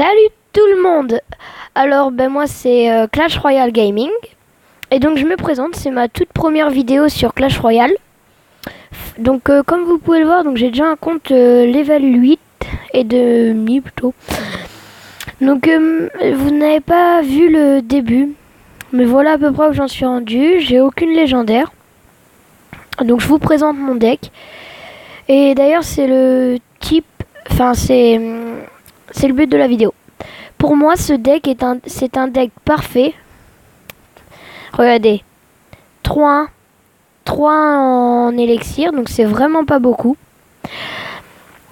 Salut tout le monde. Alors moi c'est Clash Royale Gaming. Et donc je me présente, c'est ma toute première vidéo sur Clash Royale. Donc comme vous pouvez le voir, donc j'ai déjà un compte level 8 et demi plutôt. Donc vous n'avez pas vu le début, mais voilà à peu près où j'en suis rendu. J'ai aucune légendaire. Donc je vous présente mon deck. Et d'ailleurs c'est le type, enfin c'est le but de la vidéo. Pour moi, ce deck c'est un deck parfait. Regardez, 3-1 en élixir, donc c'est vraiment pas beaucoup.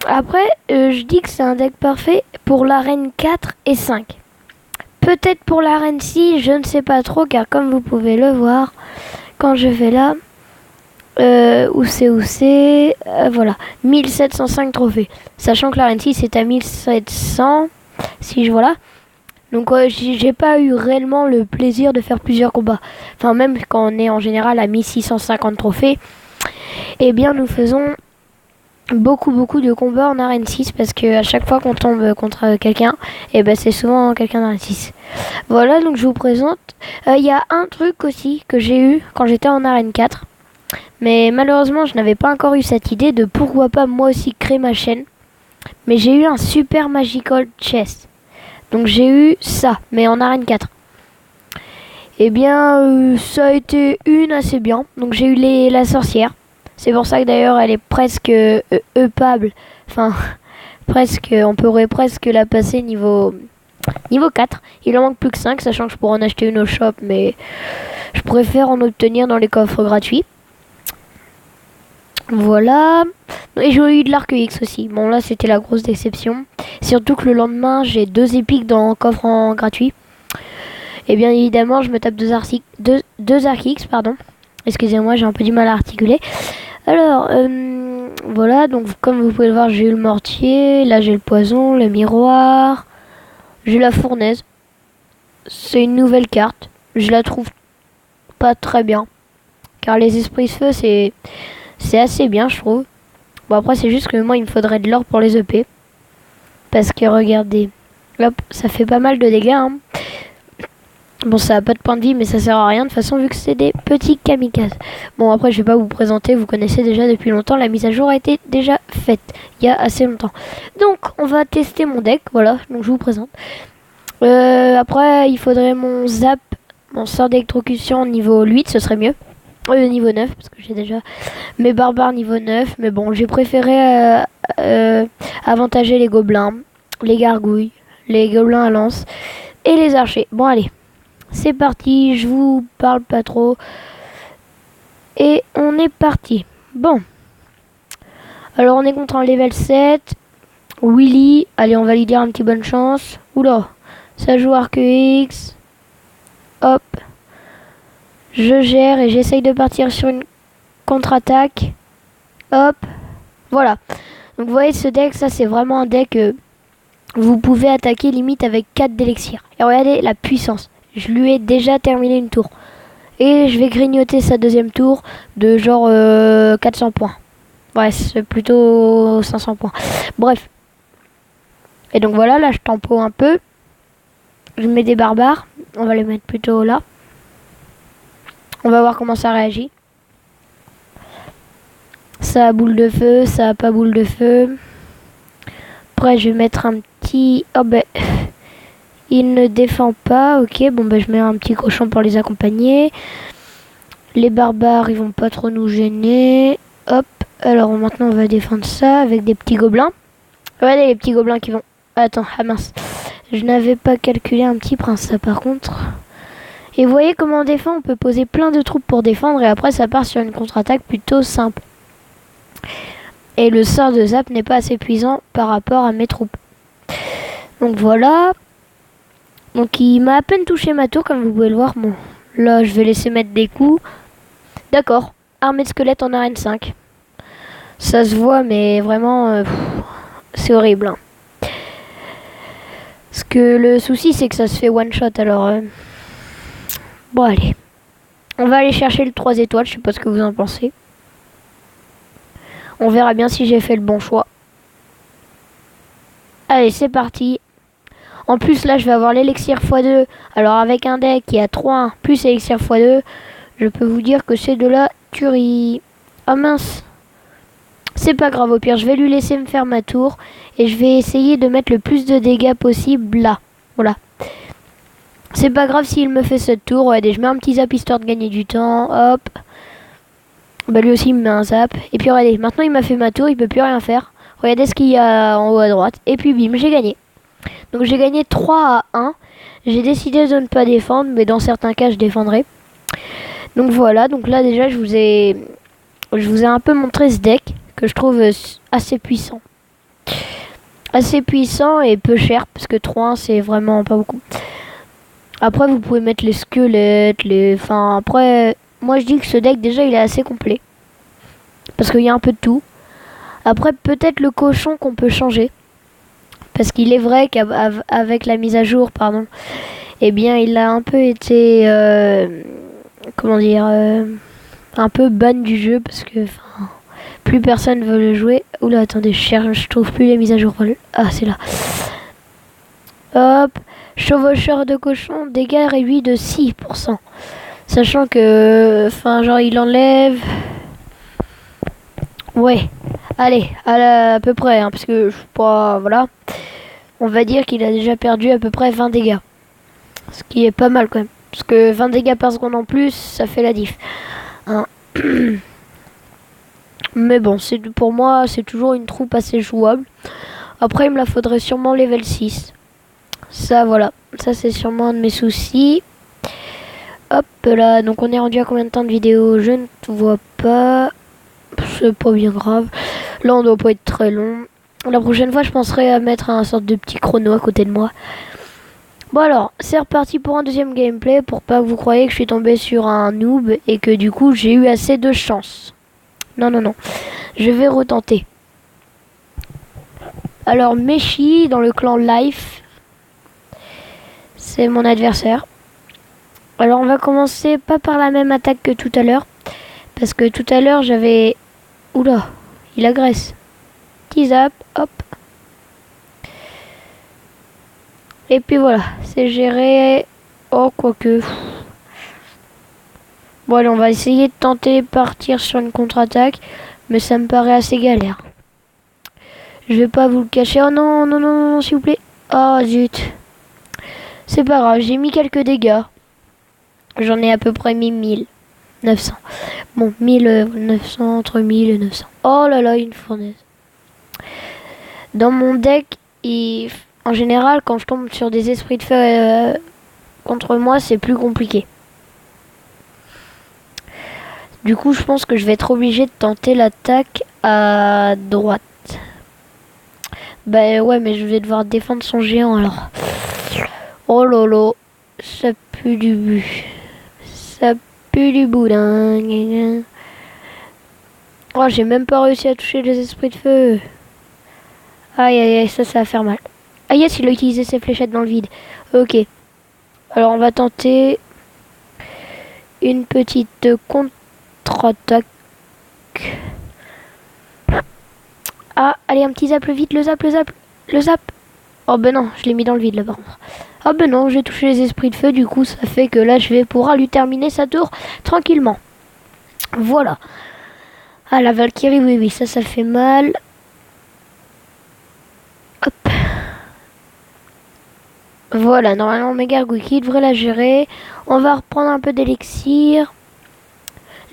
Après, je dis que c'est un deck parfait pour l'arène 4 et 5. Peut-être pour l'arène 6, je ne sais pas trop, car comme vous pouvez le voir, quand je vais là, où c'est, voilà, 1705 trophées. Sachant que l'arène 6 est à 1700, si je vois là. Donc j'ai pas eu réellement le plaisir de faire plusieurs combats. Enfin même quand on est en général à 1650 trophées, eh bien nous faisons beaucoup de combats en arène 6 parce que à chaque fois qu'on tombe contre quelqu'un, et ben c'est souvent quelqu'un d'arène 6. Voilà, donc je vous présente. Il y a un truc aussi que j'ai eu quand j'étais en arène 4. Mais malheureusement je n'avais pas encore eu cette idée de pourquoi pas moi aussi créer ma chaîne. Mais j'ai eu un super magical chest. Donc j'ai eu ça, mais en arène 4. Eh bien, ça a été une assez bien. Donc j'ai eu la sorcière. C'est pour ça que d'ailleurs elle est presque upable. Enfin, presque, on pourrait presque la passer niveau 4. Il en manque plus que 5, sachant que je pourrais en acheter une au shop, mais je préfère en obtenir dans les coffres gratuits. Voilà. Et j'ai eu de l'arc X aussi. Bon là c'était la grosse déception. Surtout que le lendemain j'ai 2 épiques dans le coffre en gratuit. Et bien évidemment je me tape deux arc X, pardon. Excusez-moi, j'ai un peu du mal à articuler. Alors voilà, donc comme vous pouvez le voir, j'ai eu le mortier. Là j'ai le poison, le miroir. J'ai la fournaise. C'est une nouvelle carte. Je la trouve pas très bien. Car les esprits de feu c'est assez bien, je trouve. Bon après c'est juste que moi il me faudrait de l'or pour les EP. Parce que regardez, hop, ça fait pas mal de dégâts. Hein. Bon ça a pas de point de vie mais ça sert à rien de toute façon vu que c'est des petits kamikazes. Bon après je vais pas vous présenter, vous connaissez déjà depuis longtemps. La mise à jour a été déjà faite il y a assez longtemps. Donc on va tester mon deck, voilà, donc je vous présente. Après il faudrait mon zap, mon sort d'électrocution niveau 8, ce serait mieux. Niveau 9 parce que j'ai déjà mes barbares niveau 9, mais bon j'ai préféré avantager les gobelins, les gargouilles, les gobelins à lance et les archers. Bon allez, c'est parti, je vous parle pas trop et on est parti. Bon, alors on est contre un level 7 Willy, allez on va lui dire un petit bonne chance. Oula, ça joue arc X. Hop, je gère et j'essaye de partir sur une contre-attaque. Hop, voilà. Donc vous voyez ce deck, ça c'est vraiment un deck vous pouvez attaquer limite avec 4 d'élixir. Et regardez la puissance. Je lui ai déjà terminé une tour. Et je vais grignoter sa deuxième tour de genre 400 points. Ouais, c'est plutôt 500 points. Bref. Et donc voilà, là je tempo un peu. Je mets des barbares. On va les mettre plutôt là. On va voir comment ça réagit. Ça a boule de feu, ça a pas boule de feu. Après je vais mettre un petit... Oh ben... Il ne défend pas, ok, bon ben je mets un petit cochon pour les accompagner. Les barbares, ils vont pas trop nous gêner. Hop, alors maintenant on va défendre ça avec des petits gobelins. Regardez les petits gobelins qui vont... Attends, ah mince. Je n'avais pas calculé un petit prince, ça par contre. Et vous voyez comment on défend, on peut poser plein de troupes pour défendre et après ça part sur une contre-attaque plutôt simple. Et le sort de zap n'est pas assez puissant par rapport à mes troupes. Donc voilà. Donc il m'a à peine touché ma tour comme vous pouvez le voir. Bon, là je vais laisser mettre des coups. D'accord, armée de squelettes en arène 5. Ça se voit mais vraiment c'est horrible. Hein. Parce que le souci c'est que ça se fait one shot alors... Bon allez. On va aller chercher le 3 étoiles, je sais pas ce que vous en pensez. On verra bien si j'ai fait le bon choix. Allez c'est parti. En plus, là, je vais avoir l'élixir x2. Alors, avec un deck qui a 3 plus élixir x2, je peux vous dire que c'est de la tuerie. Ah mince. C'est pas grave, au pire, je vais lui laisser me faire ma tour. Et je vais essayer de mettre le plus de dégâts possible là. Voilà. C'est pas grave s'il me fait cette tour. Regardez, je mets un petit zap histoire de gagner du temps. Hop. Bah lui aussi il me met un zap. Et puis regardez, maintenant il m'a fait ma tour, il peut plus rien faire. Regardez ce qu'il y a en haut à droite. Et puis bim, j'ai gagné. Donc j'ai gagné 3-1. J'ai décidé de ne pas défendre, mais dans certains cas je défendrai. Donc voilà, donc là déjà je vous ai un peu montré ce deck que je trouve assez puissant. Assez puissant et peu cher, parce que 3-1 c'est vraiment pas beaucoup. Après vous pouvez mettre les squelettes, enfin après, moi je dis que ce deck déjà il est assez complet. Parce qu'il y a un peu de tout. Après peut-être le cochon qu'on peut changer. Parce qu'il est vrai qu'avec la mise à jour, pardon, eh bien il a un peu été, comment dire, un peu ban du jeu. Parce que plus personne veut le jouer. Oula, attendez, je trouve plus les mises à jour. Ah, c'est là. Hop, chevaucheur de cochon, dégâts réduits de 6%. Sachant que, enfin, genre, il enlève... Ouais, allez, à peu près, hein, parce que, je sais pas, voilà. On va dire qu'il a déjà perdu à peu près 20 dégâts. Ce qui est pas mal, quand même. Parce que 20 dégâts par seconde en plus, ça fait la diff. Hein. Mais bon, pour moi, c'est toujours une troupe assez jouable. Après, il me la faudrait sûrement level 6. Ça, voilà. Ça, c'est sûrement un de mes soucis. Hop là. Donc, on est rendu à combien de temps de vidéo? Je ne vois pas. C'est pas bien grave. Là, on doit pas être très long. La prochaine fois, je penserai à mettre un sorte de petit chrono à côté de moi. Bon alors, c'est reparti pour un deuxième gameplay. Pour pas que vous croyez que je suis tombé sur un noob et que du coup, j'ai eu assez de chance. Non, non, non. Je vais retenter. Alors, Meshi, dans le clan Life, c'est mon adversaire. Alors, on va commencer pas par la même attaque que tout à l'heure. Parce que tout à l'heure, j'avais... Oula, il agresse. Petit zap, hop. Et puis voilà, c'est géré. Oh, quoique. Bon, allez, on va essayer de tenter de partir sur une contre-attaque. Mais ça me paraît assez galère. Je vais pas vous le cacher. Oh non, non, non, non, s'il vous plaît. Oh, zut. C'est pas grave, j'ai mis quelques dégâts. J'en ai à peu près mis 1900. Bon, 1900, entre 1000 et 900. Oh là là, une fournaise. Dans mon deck, en général, quand je tombe sur des esprits de feu contre moi, c'est plus compliqué. Du coup, je pense que je vais être obligé de tenter l'attaque à droite. Bah ouais, mais je vais devoir défendre son géant alors. Oh lolo, ça pue du but. Ça pue du boudin. Oh, j'ai même pas réussi à toucher les esprits de feu. Aïe aïe aïe, ça va faire mal. Ah yes, il a utilisé ses fléchettes dans le vide. Ok. Alors on va tenter une petite contre-attaque. Ah, allez, un petit zap, vite, le zap, le zap, le zap. Oh ben non, je l'ai mis dans le vide là par contre. Oh ben non, j'ai touché les esprits de feu, du coup ça fait que là je vais pouvoir lui terminer sa tour tranquillement. Voilà. Ah la Valkyrie, oui oui, ça fait mal. Hop. Voilà, normalement mes gargouilles qui devraient la gérer. On va reprendre un peu d'élixir.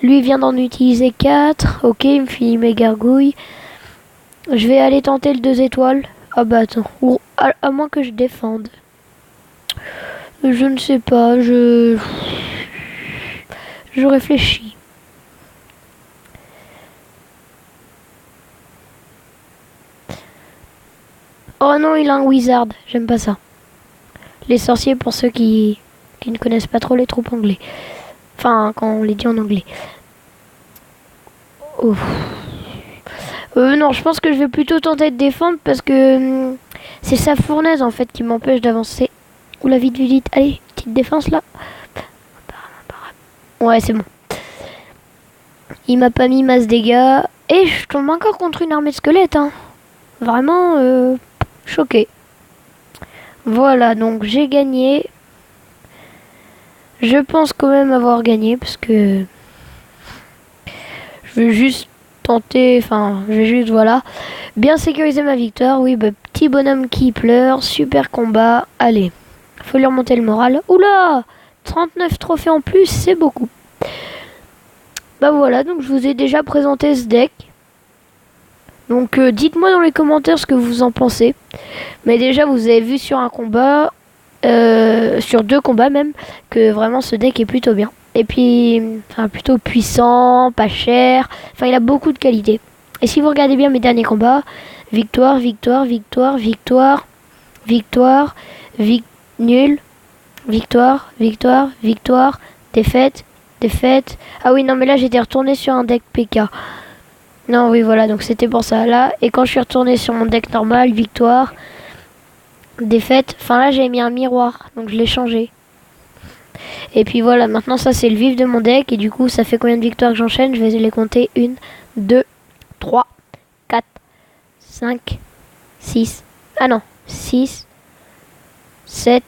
Lui vient d'en utiliser 4. Ok, il me finit mes gargouilles. Je vais aller tenter le 2 étoiles. Ah bah attends, ou à moins que je défende. Je ne sais pas, je réfléchis. Oh non, il a un wizard, j'aime pas ça. Les sorciers, pour ceux qui ne connaissent pas trop les troupes anglais. Enfin, quand on les dit en anglais. Ouf. Non, je pense que je vais plutôt tenter de défendre parce que c'est sa fournaise en fait qui m'empêche d'avancer. Oula, vite, vite, vite. Allez, petite défense là. Ouais, c'est bon. Il m'a pas mis masse dégâts. Et je tombe encore contre une armée de squelettes. Hein. Vraiment choqué. Voilà, donc j'ai gagné. Je pense quand même avoir gagné parce que je vais juste tenter, enfin, je vais juste, voilà, bien sécuriser ma victoire. Oui, bah, petit bonhomme qui pleure, super combat. Allez, faut lui remonter le moral. Oula, 39 trophées en plus, c'est beaucoup. Bah voilà, donc je vous ai déjà présenté ce deck. Donc dites-moi dans les commentaires ce que vous en pensez. Mais déjà, vous avez vu sur un combat, sur 2 combats même, que vraiment ce deck est plutôt bien. Et puis, enfin, plutôt puissant, pas cher. Enfin, il a beaucoup de qualités. Et si vous regardez bien mes derniers combats, victoire, victoire, victoire, victoire, victoire, nul, victoire, victoire, victoire, défaite, défaite. Ah oui, non, mais là, j'étais retourné sur un deck PK. Non, oui, voilà, donc c'était pour ça. Là, et quand je suis retourné sur mon deck normal, victoire, défaite. Enfin, là, j'ai mis un miroir, donc je l'ai changé. Et puis voilà, maintenant ça c'est le vif de mon deck. Et du coup, ça fait combien de victoires que j'enchaîne? Je vais les compter. 1, 2, 3, 4, 5, 6. Ah non, 6, 7,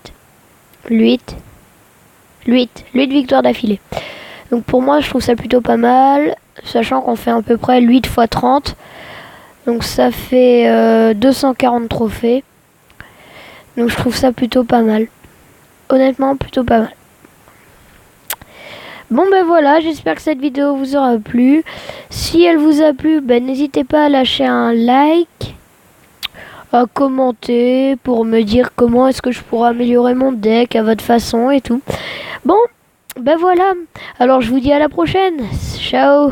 8. 8 victoires d'affilée. Donc pour moi, je trouve ça plutôt pas mal. Sachant qu'on fait à peu près 8 x 30. Donc ça fait 240 trophées. Donc je trouve ça plutôt pas mal. Honnêtement, plutôt pas mal. Bon ben voilà, j'espère que cette vidéo vous aura plu. Si elle vous a plu, ben n'hésitez pas à lâcher un like, à commenter pour me dire comment est-ce que je pourrais améliorer mon deck à votre façon et tout. Bon, ben voilà. Alors je vous dis à la prochaine. Ciao.